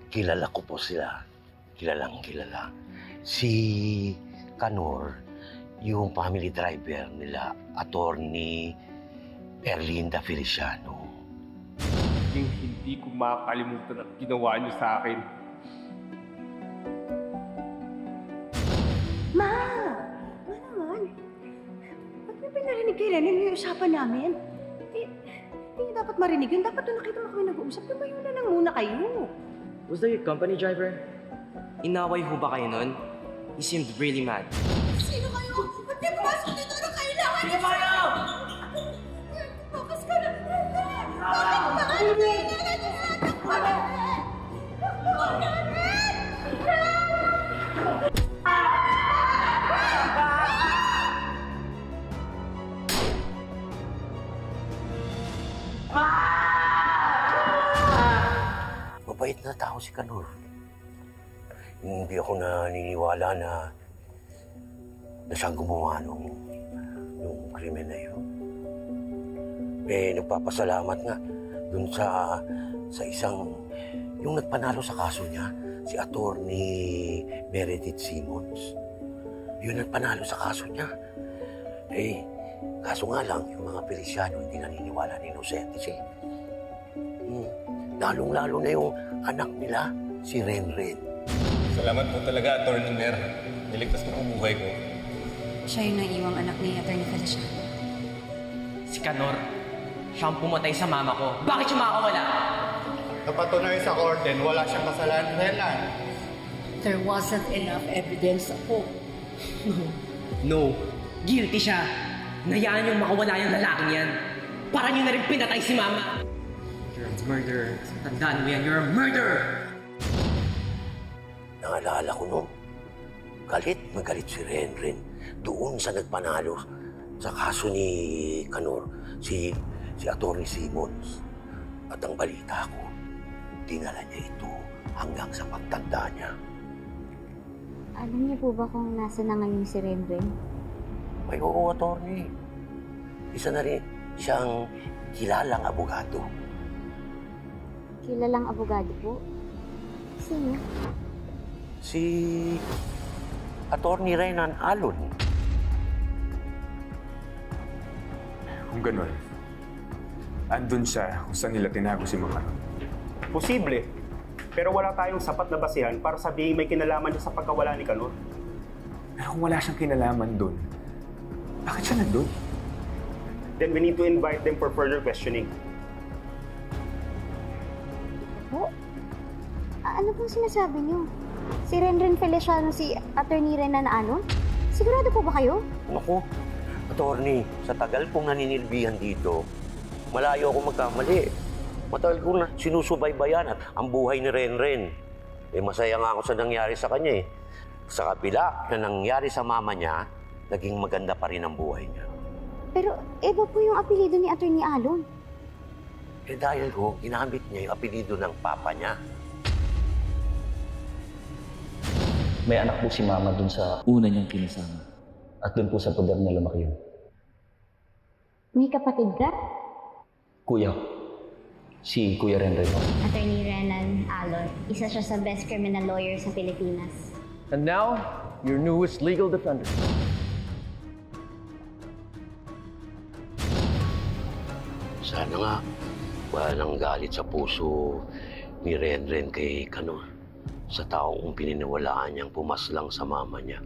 Kilala ko po sila. Kilalang kilala. Si Kanor, yung family driver nila, Attorney Erlinda Feliciano. Hindi ko makakalimutan ang ginawa niyo sa akin. Ma! Ma naman? Ba't may pinarinig kay Renan yung usapan namin? Hindi niyo dapat marinig yun. Dapat doon nakita mo kami nag-uusap. Lumayo na lang muna kayo. Was that your company driver? Inaway ho ba kayo nun? He seemed really mad. Sino kayo? Ba't di pumasok dito na kailangan? Sino kayo? Bakas ka na! Bakit ba kayo? Mabait na tao si Kanor. Hindi ako naniniwala na siyang gumawa nung krimen na yun. Nagpapasalamat nga dun sa isang, yung nagpanalo sa kaso niya, si Attorney Meredith Simmons. Yun nagpanalo sa kaso niya. Kaso nga lang, yung mga Feliciano hindi naniniwala na inosente siya. Lalong-lalo na yung anak nila, si Renren. Salamat po talaga, Attorney Mer. Niligtas mo ang buhay ko. Siya yung naiiwang anak ni Attorney Feliciano. Si Kanor, siyang pumatay sa mama ko. Bakit siya makakawala? Napatunay sa korte, wala siyang kasalanan. There wasn't enough evidence po. No, guilty siya. Nayaan niyong makawala yung lalaking yan. Para niyo na rin pinatay si mama. You're a murderer. Tandaan mo yan, you're a murderer! Naalala ko nung magalit si Renren doon sa nagpanalo sa kaso ni Kanor, si Attorney Simmons. At ang balita ko, dinala niya ito hanggang sa pagtanda niya. Alam niyo po ba kung nasa na ngayon si Renren? May oo, Attorney. Isa na rin siyang kilalang abogado. Kilalang abogado po? Sino? Si Attorney Renan Alon. Kung ganun, andun siya kung saan nila tinago si Mama. Posible. Pero wala tayong sapat na basihan para sabihin may kinalaman niya sa pagkawala ni Kanor. Pero kung wala siyang kinalaman dun, bakit siya nandun? Then we need to invite them for further questioning. Po? Ano pong sinasabi niyo? Si Renren Feliciano, si Attorney Renan Alon? Sigurado po ba kayo? Naku, Attorney, sa tagal kong naninilbihan dito, malayo ako magkamali. Matagal ko na sinusubaybayan at ang buhay ni Renren. Masaya nga ako sa nangyari sa kanya . Sa kabila na nangyari sa mama niya, naging maganda pa rin ang buhay niya. Pero iba po yung apelido ni Attorney Alon. Dahil ginamit niya yung apelido ng papa niya. May anak po si Mama dun sa una niyang kinasama. At dun po sa poder niya lumaki yun. May kapatid ka? Kuya. Si Kuya Renren. Attorney Renan Alon. Isa siya sa best criminal lawyer sa Pilipinas. And now, your newest legal defender. Sana nga, wala nang galit sa puso ni Renren kay Kanor sa taong pininiwalaan niyang pumaslang sa mama niya.